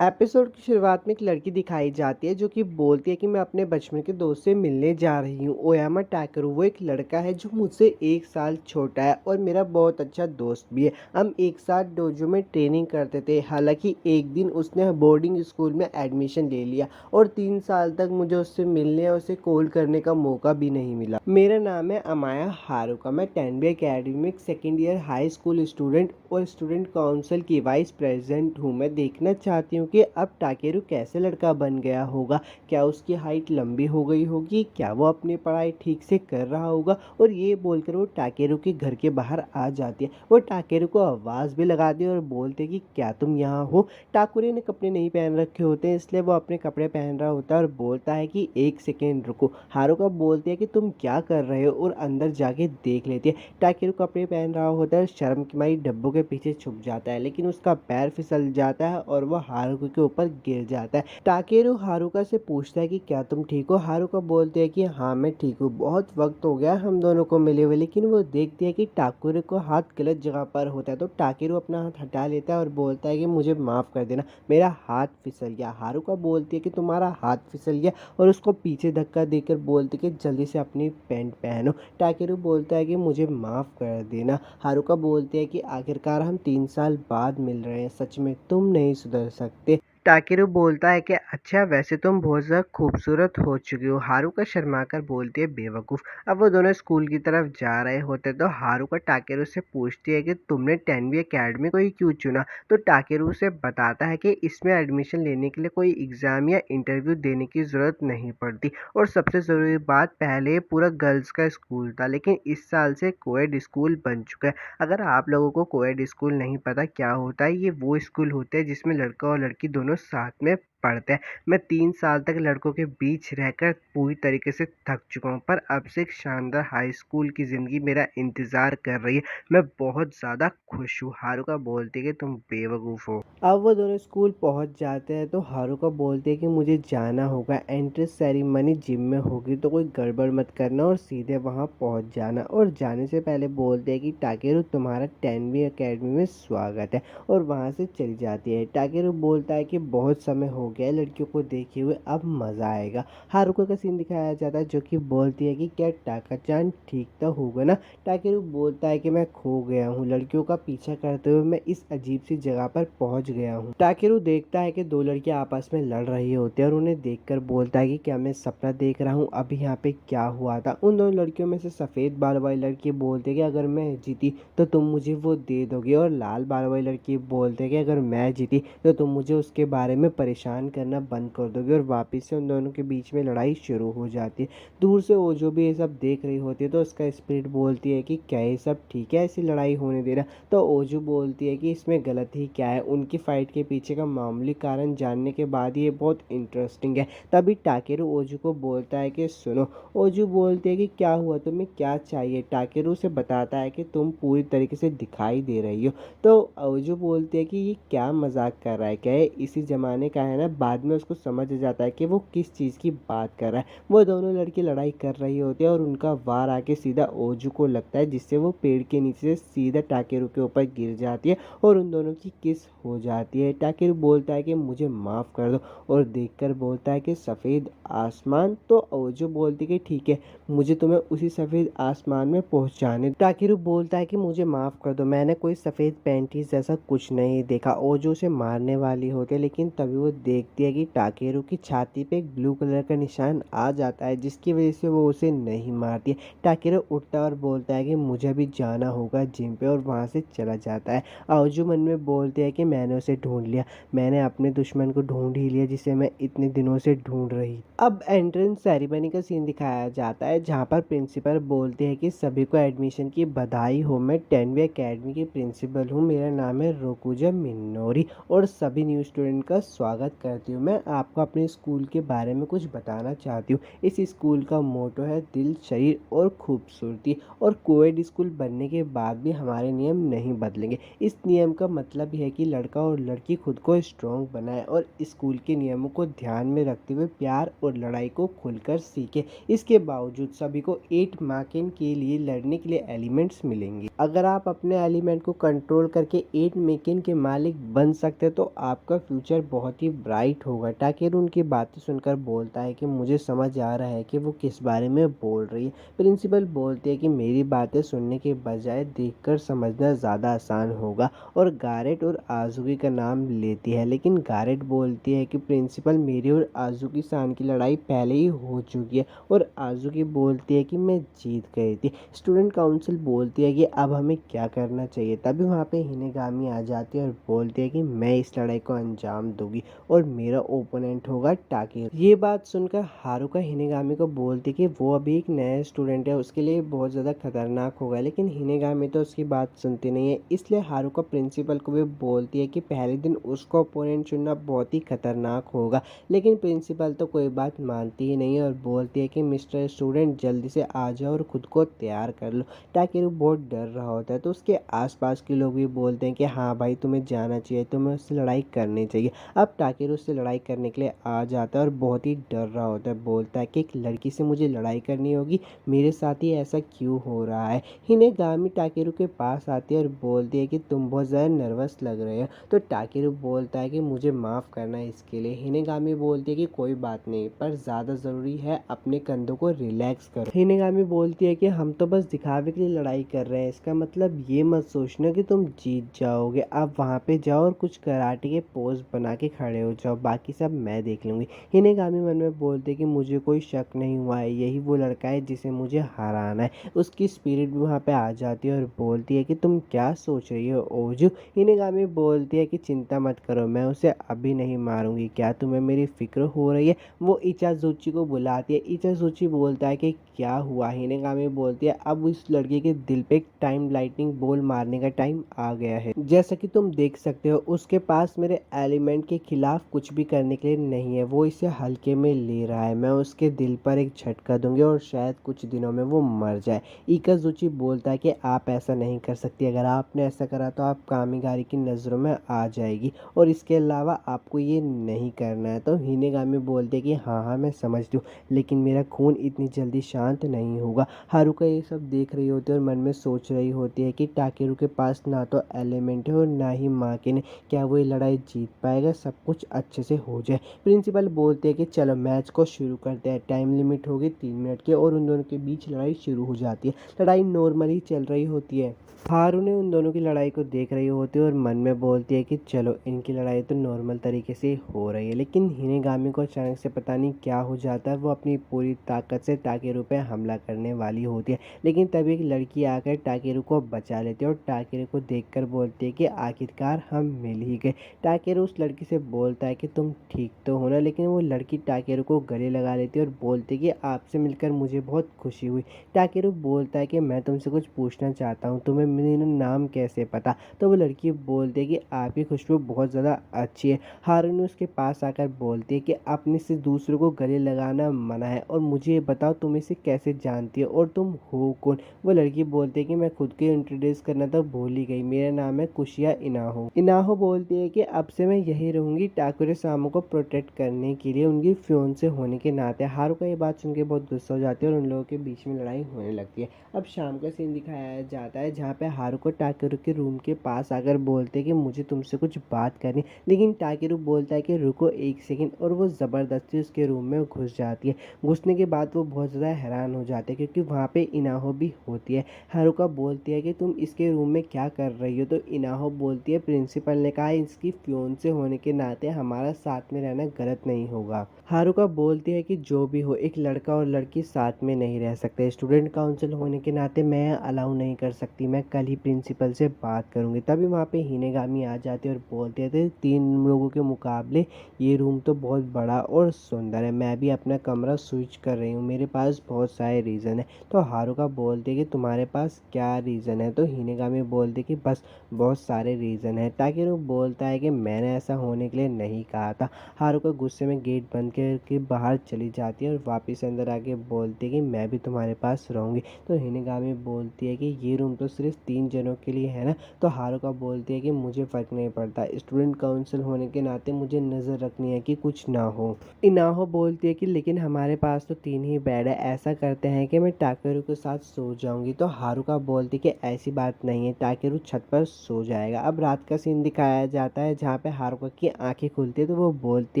Episode की शुरुआत में एक लड़की दिखाई जाती है जो कि बोलती है कि मैं अपने बचपन के दोस्त से मिलने जा रही हूँ। ओयामा टाकरू वो एक लड़का है जो मुझसे 1 साल छोटा है और मेरा बहुत अच्छा दोस्त भी है। हम एक साथ डोजो में ट्रेनिंग करते थे। हालांकि एक दिन उसने बोर्डिंग स्कूल में एडमिशन ले लिया और 3 साल तक मुझे उससे मिलने और उसे कॉल करने का मौका भी नहीं मिला। मेरा नाम है अमाया हारुका। मैं टेनबी अकेडमी में एक second year high school student और स्टूडेंट काउंसिल की वाइस प्रेसिडेंट हूँ। मैं देखना चाहती हूँ कि अब टाकेरू कैसे लड़का बन गया होगा। क्या उसकी हाइट लंबी हो गई होगी, क्या वो अपनी पढ़ाई ठीक से कर रहा होगा। और ये बोलकर वो टाकेरू के घर के बाहर आ जाती है। वो टाकेरू को आवाज़ भी लगाती है और बोलते है कि क्या तुम यहाँ हो। टाकुरे ने कपड़े नहीं पहन रखे होते हैं, इसलिए वो अपने कपड़े पहन रहा होता है और बोलता है कि एक सेकेंड रुको। हारुका बोलती है कि तुम क्या कर रहे हो और अंदर जाके देख लेती है। टाकेरू कपड़े पहन रहा होता है, शर्म की मारी डब्बों के पीछे छुप जाता है, लेकिन उसका पैर फिसल जाता है और वो हारुका के ऊपर गिर जाता है। टाकेरू हारुका से पूछता है कि क्या तुम ठीक हो। हारुका बोलती है कि हाँ मैं ठीक हूँ, बहुत वक्त हो गया हम दोनों को मिले हुए। लेकिन वो देखती है कि टाकेरू को हाथ गलत जगह पर होता है, तो टाकेरू अपना हाथ हटा लेता है और बोलता है कि मुझे माफ़ कर देना, मेरा हाथ फिसल गया। हारुका बोलती है कि तुम्हारा हाथ फिसल गया और उसको पीछे धक्का देकर बोलती है कि जल्दी से अपनी पैंट पहनो। टाकेरू बोलता है कि मुझे माफ़ कर देना। हारुका बोलती है कि आखिरकार हम 3 साल बाद मिल रहे हैं, सच में तुम नहीं सुधर सकते। टाकेरू बोलता है कि अच्छा वैसे तुम बहुत ज़्यादा खूबसूरत हो चुकी हो। हारुका शर्माकर बोलती है बेवकूफ़। अब वो दोनों स्कूल की तरफ जा रहे होते तो हारुका टाकेरू से पूछती है कि तुमने टेनबी अकेडमी को ही क्यों चुना। तो टाकेरू से बताता है कि इसमें एडमिशन लेने के लिए कोई एग्ज़ाम या इंटरव्यू देने की ज़रूरत नहीं पड़ती और सबसे ज़रूरी बात, पहले ये पूरा गर्ल्स का स्कूल था लेकिन इस साल से कोएड स्कूल बन चुका है। अगर आप लोगों को कोएड स्कूल नहीं पता क्या होता है, ये वो स्कूल होते हैं जिसमें लड़का और लड़की दोनों साथ में पढ़ते हैं। मैं 3 साल तक लड़कों के बीच रहकर पूरी तरीके से थक चुका हूँ, पर अब से एक शानदार हाई स्कूल की ज़िंदगी मेरा इंतज़ार कर रही है। मैं बहुत ज़्यादा खुश हूँ। हारुका बोलती है कि तुम बेवकूफ़ हो। अब वो दोनों स्कूल पहुंच जाते हैं तो हारुका बोलती है कि मुझे जाना होगा, एंट्रेंस सेरेमनी जिम में होगी तो कोई गड़बड़ मत करना और सीधे वहां पहुंच जाना। और जाने से पहले बोलते हैं कि टाकेरू तुम्हारा टेनबी अकेडमी में स्वागत है और वहां से चली जाती है। टाकेरू बोलता है कि बहुत समय हो गया है लड़कियों को देखे हुए, अब मज़ा आएगा। हारुका का सीन दिखाया जाता है जो कि बोलती है कि क्या टाका-चान ठीक तो होगा ना। टाकेरू बोलता है कि मैं खो गया हूँ, लड़कियों का पीछा करते हुए मैं इस अजीब सी जगह पर पहुंच गया हूँ। टाकेरू देखता है कि दो लड़कियां आपस में लड़ रही होती है और उन्हें देखकर बोलता है कि क्या मैं सपना देख रहा हूँ, अभी यहाँ पे क्या हुआ था। उन दोनों लड़कियों में से सफ़ेद बाल वाली लड़की बोलती है कि अगर मैं जीती तो तुम मुझे वो दे दोगे, और लाल बाल वाली लड़की बोलते है कि अगर मैं जीती तो तुम मुझे उसके बारे में परेशान करना बंद कर दोगे। और वापिस से उन दोनों के बीच में लड़ाई शुरू हो जाती है। दूर से वो जो भी ये सब देख रही होती है तो उसका स्पिरिट बोलती है कि क्या ये सब ठीक है ऐसी लड़ाई होने देना। तो ओजू बोलती है कि इसमें गलत ही क्या है। उनकी फाइट के पीछे का मामूली कारण जानने के बाद ये बहुत इंटरेस्टिंग है। तभी टाकेरू ओजू को बोलता है कि सुनो। ओजू बोलती है कि क्या हुआ, तुम्हें क्या चाहिए। टाकेरू से बताता है कि तुम पूरी तरीके से दिखाई दे रही हो। तो ओजू बोलती है कि ये क्या मजाक कर रहा है, क्या ये इसी ज़माने का है ना। बाद में उसको समझ आ जाता है कि वो किस चीज़ की बात कर रहा है। वो दोनों लड़की लड़ाई कर रही होती है और उनका वार आके सीधा ओजू को लगता है, जिससे वो पेड़ के नीचे से सीधा टाकेरू के ऊपर गिर जाती है और उन दोनों की किस हो जाती है। टाकेरू बोलता है कि मुझे माफ़ कर दो और देखकर बोलता है कि सफ़ेद आसमान। तो ओजू बोलती है कि ठीक है, मुझे तुम्हें उसी सफ़ेद आसमान में पहुंचाने। टाकेरू बोलता है कि मुझे माफ़ कर दो, मैंने कोई सफ़ेद पैंटीज जैसा कुछ नहीं देखा। ओजू उसे मारने वाली होती है लेकिन तभी वो देखती है कि टाकेरू की छाती पे एक ब्लू कलर का निशान आ जाता है, जिसकी वजह से वो उसे नहीं मारती है। टाकेरू उठता है और बोलता है कि मुझे भी जाना होगा जिम पे, और वहाँ से चला जाता है। ओजू मन में बोलते हैं कि मैंने उसे ढूंढ लिया, मैंने अपने दुश्मन को ढूंढ ही लिया जिसे मैं इतने दिनों से ढूंढ रही। अब एंट्रेंस सेरेमनी का सीन दिखाया जाता है जहाँ पर प्रिंसिपल बोलते हैं कि सभी को एडमिशन की बधाई हो, मैं टेनबी अकेडमी की प्रिंसिपल हूँ, मेरा नाम है रोकुजा मिनोरी और सभी न्यू स्टूडेंट का स्वागत करती हूँ। मैं आपको अपने स्कूल के बारे में कुछ बताना चाहती हूँ। इस स्कूल का मोटो है दिल, शरीर और खूबसूरती। और कोएड स्कूल बनने के बाद भी हमारे नियम नहीं बदलेंगे। इस नियम का मतलब ये है कि लड़का और लड़की खुद को स्ट्रॉन्ग बनाए और स्कूल के नियमों को ध्यान में रखते हुए प्यार और लड़ाई को खुलकर सीखे। इसके बावजूद सभी को 8 मार्किंग के लिए लड़ने के लिए एलिमेंट्स मिलेंगे। अगर आप अपने एलिमेंट को कंट्रोल करके 8 मेकिन के मालिक बन सकते तो आपका फ्यूचर बहुत ही ब्राइट होगा। टाकेरू उनकी बातें सुनकर बोलता है कि मुझे समझ आ रहा है कि वो किस बारे में बोल रही है। प्रिंसिपल बोलती है कि मेरी बातें सुनने के बजाय देखकर समझना ज़्यादा आसान होगा और गारेट और आजुकी का नाम लेती है। लेकिन गारेट बोलती है कि प्रिंसिपल, मेरी और आजुकी सान की लड़ाई पहले ही हो चुकी है। और आजुकी बोलती है कि मैं जीत गई थी। स्टूडेंट काउंसिल बोलती है कि अब हमें क्या करना चाहिए। तभी वहाँ पे हिनेगामी आ जाती है और बोलती है कि मैं इस लड़ाई को अंजाम दूंगी और मेरा ओपोनेंट होगा टाकेरू। ये बात सुनकर हारुका हिनेगामी को बोलती है कि वो अभी एक नया स्टूडेंट है, उसके लिए बहुत ज़्यादा खतरनाक होगा। लेकिन हिनेगामी तो उसकी बात सुनती नहीं है। इसलिए हारुका प्रिंसिपल को भी बोलती है कि पहले दिन उसको ओपोनेंट चुनना बहुत ही खतरनाक होगा। लेकिन प्रिंसिपल तो कोई बात मानती ही नहीं है और बोलती है कि मिस्टर स्टूडेंट, जल्दी से आ जाओ और खुद को तैयार कर लो। टाकेरू बहुत डर रहा होता है तो उसके आसपास के लोग भी बोलते हैं कि हाँ भाई, तुम्हें जाना चाहिए, तुम्हें उससे लड़ाई करनी चाहिए। अब टाकेरू उससे लड़ाई करने के लिए आ जाता है और बहुत ही डर रहा होता है। बोलता है कि एक लड़की से मुझे लड़ाई करनी होगी, मेरे साथ ही ऐसा क्यों हो रहा है। हिनेगामी टाकेरू के पास आती है और बोलती है कि तुम बहुत ज़्यादा नर्वस लग रहे हो। तो टाकेरू बोलता है कि मुझे माफ़ करना है इसके लिए। हिनेगामी बोलती है कि कोई बात नहीं, पर ज़्यादा ज़रूरी है अपने कंधों को रिलैक्स करो। हिनेगामी बोलती है कि हम तो बस दिखावे के लिए लड़ाई कर रहे हैं, इसका मतलब ये मत सोचना कि तुम जीत जाओगे। आप वहाँ पे जाओ और कुछ कराटे के पोज बना के खड़े हो जाओ, बाकी सब मैं देख लूँगी। हिनेगामी मन में बोलते कि मुझे कोई शक नहीं हुआ है, यही वो लड़का है जिसे मुझे हराना है। उसकी स्पिरिट भी वहाँ पे आ जाती है और बोलती है कि तुम क्या सोच रही हो ओजू। हिनेगामी बोलती है कि चिंता मत करो, मैं उसे अभी नहीं मारूंगी। क्या तुम्हें मेरी फिक्र हो रही है। वो इचाजुची को बुलाती है। इचाजुची बोलता है कि क्या हुआ। हिनेगामी बोलती है अब इस लड़के के दिल पे एक टाइम लाइटनिंग बॉल मारने का टाइम आ गया है। जैसा कि तुम देख सकते हो उसके पास मेरे एलिमेंट के खिलाफ कुछ भी करने के लिए नहीं है, वो इसे हल्के में ले रहा है। मैं उसके दिल पर एक झटका दूंगी और शायद कुछ दिनों में वो मर जाए। इकाजुची बोलता है कि आप ऐसा नहीं कर सकती, अगर आपने ऐसा करा तो आप कामिगारी की नज़रों में आ जाएगी और इसके अलावा आपको ये नहीं करना है। तो हिनेगामी बोलते कि हाँ हाँ मैं समझती हूँ, लेकिन मेरा खून इतनी जल्दी शांत नहीं होगा। हारुका ये सब देख रही होती है और मन में सोच रही होती है कि टाकेरू के पास ना तो एलिमेंट है और ना ही मार्किन है, क्या वो ये लड़ाई जीत पाएगा। सब कुछ अच्छे से हो जाए। प्रिंसिपल बोलते हैं कि चलो मैच को शुरू करते हैं। टाइम लिमिट होगी 3 मिनट की और उन दोनों के बीच लड़ाई शुरू हो जाती है। लड़ाई नॉर्मली चल रही होती है। हारू ने उन दोनों की लड़ाई को देख रही होती है और मन में बोलती है कि चलो इनकी लड़ाई तो नॉर्मल तरीके से हो रही है। लेकिन हिनेगामी को अचानक से पता नहीं क्या हो जाता है, वो अपनी पूरी ताकत से टाकेरू पे हमला करने वाली होती है। लेकिन तभी एक लड़की आकर टाकेरू को बचा लेती है और टाकेरू को देखकर बोलती है कि आखिरकार हम मिल ही गए। टाकेरू उस लड़की से बोलता है कि तुम ठीक तो हो ना। लेकिन वो लड़की टाकेरू को गले लगा लेती है और बोलती है कि आपसे मिलकर मुझे बहुत खुशी हुई। टाकेरू बोलता है कि मैं तुमसे कुछ पूछना चाहता हूँ, तुम्हें मेरा नाम कैसे पता। तो वो लड़की बोलती है कि आपकी खुशबू बहुत ज़्यादा अच्छी है। हारून उसके पास आकर बोलती है कि अपने से दूसरों को गले लगाना मना है और मुझे ये बताओ तुम इसे कैसे जानती हो और तुम हो कौन। वो लड़की बोलती है कि मैं खुद को इंट्रोड्यूस करना तो भूल ही गई, मेरा नाम है कुशिया इनाहो। इनाहो बोलती है कि अब से मैं यही रहूंगी टाकुरे सामो को प्रोटेक्ट करने के लिए उनकी फियोंसे होने के नाते। हारुका ये बात सुन के बहुत गुस्सा हो जाती है और उन लोगों के बीच में लड़ाई होने लगती है। अब शाम का सीन दिखाया जाता है जहाँ पे हारुका टाकेरू के रूम के पास आकर बोलते हैं कि मुझे तुमसे कुछ बात करनी। लेकिन टाकेरू बोलता है कि रुको एक सेकंड और वो ज़बरदस्ती उसके रूम में घुस जाती है। घुसने के बाद वो बहुत ज़्यादा हैरान हो जाते हैं क्योंकि वहाँ पे इनाहो भी होती है। हारुका बोलती है कि तुम इसके रूम में क्या कर रही हो। तो इनाहो बोलती है प्रिंसिपल ने कहा इसकी फियोंसे होने के नाते हमारा साथ में रहना गलत नहीं होगा। हारुका बोलती है कि जो भी हो एक लड़का और लड़की साथ में नहीं रह सकते। स्टूडेंट काउंसिल होने के नाते मैं अलाउ नहीं कर सकती, मैं कल ही प्रिंसिपल से बात करूंगी। तभी वहाँ पे हिनेगामी आ जाती है और बोलते थे 3 लोगों के मुकाबले ये रूम तो बहुत बड़ा और सुंदर है, मैं भी अपना कमरा स्विच कर रही हूँ, मेरे पास बहुत सारे रीज़न है। तो हारुका बोलती है कि तुम्हारे पास क्या रीज़न है। तो हिनेगामी बोलती कि बस बहुत सारे रीज़न है। ताकि वो बोलता है कि मैंने ऐसा होने के लिए नहीं नहीं कहा था। हारुका गुस्से में गेट बंद करके बाहर चली जाती है और वापस अंदर आके बोलती है कि मैं भी तुम्हारे पास रहूँगी। तो हिनागामी बोलती है कि ये रूम तो सिर्फ 3 जनों के लिए है ना। तो हारुका बोलती है कि मुझे फ़र्क नहीं पड़ता, स्टूडेंट काउंसिल होने के नाते मुझे नज़र रखनी है कि कुछ ना हो। इनाहो बोलती है कि लेकिन हमारे पास तो 3 ही बेड है, ऐसा करते हैं कि मैं टाकेरू के साथ सो जाऊंगी। तो हारुका बोलती है कि ऐसी बात नहीं है, टाकेरू छत पर सो जाएगा। अब रात का सीन दिखाया जाता है जहाँ पे हारुका की आंखें खुलती है तो वो बोलती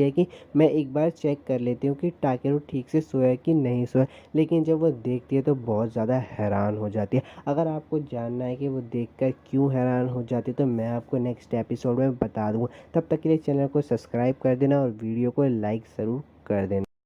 है कि मैं एक बार चेक कर लेती हूँ कि टाकेरू ठीक से सोया कि नहीं सोया। लेकिन जब वो देखती है तो बहुत ज़्यादा हैरान हो जाती है। अगर आपको जानना है कि वो देखकर क्यों हैरान हो जाती है तो मैं आपको नेक्स्ट एपिसोड में बता दूंगा। तब तक के लिए चैनल को सब्सक्राइब कर देना और वीडियो को लाइक ज़रूर कर देना।